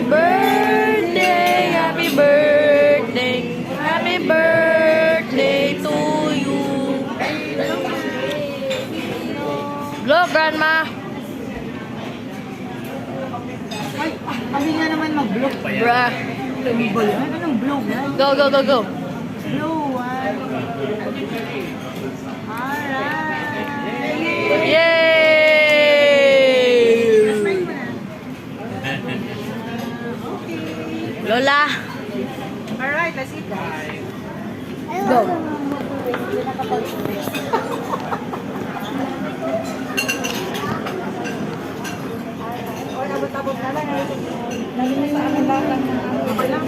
birthday, happy birthday, happy birthday to you. Blow, Grandma. Ay, kami nga naman mag-blow. Bruh. Anong blow na? Go, go, go, go. Blow, Alright. Yay! Lola. Alright, let's eat that. Go. Abot-abot na lang. Lagi na sa amin lahat. Okay lang.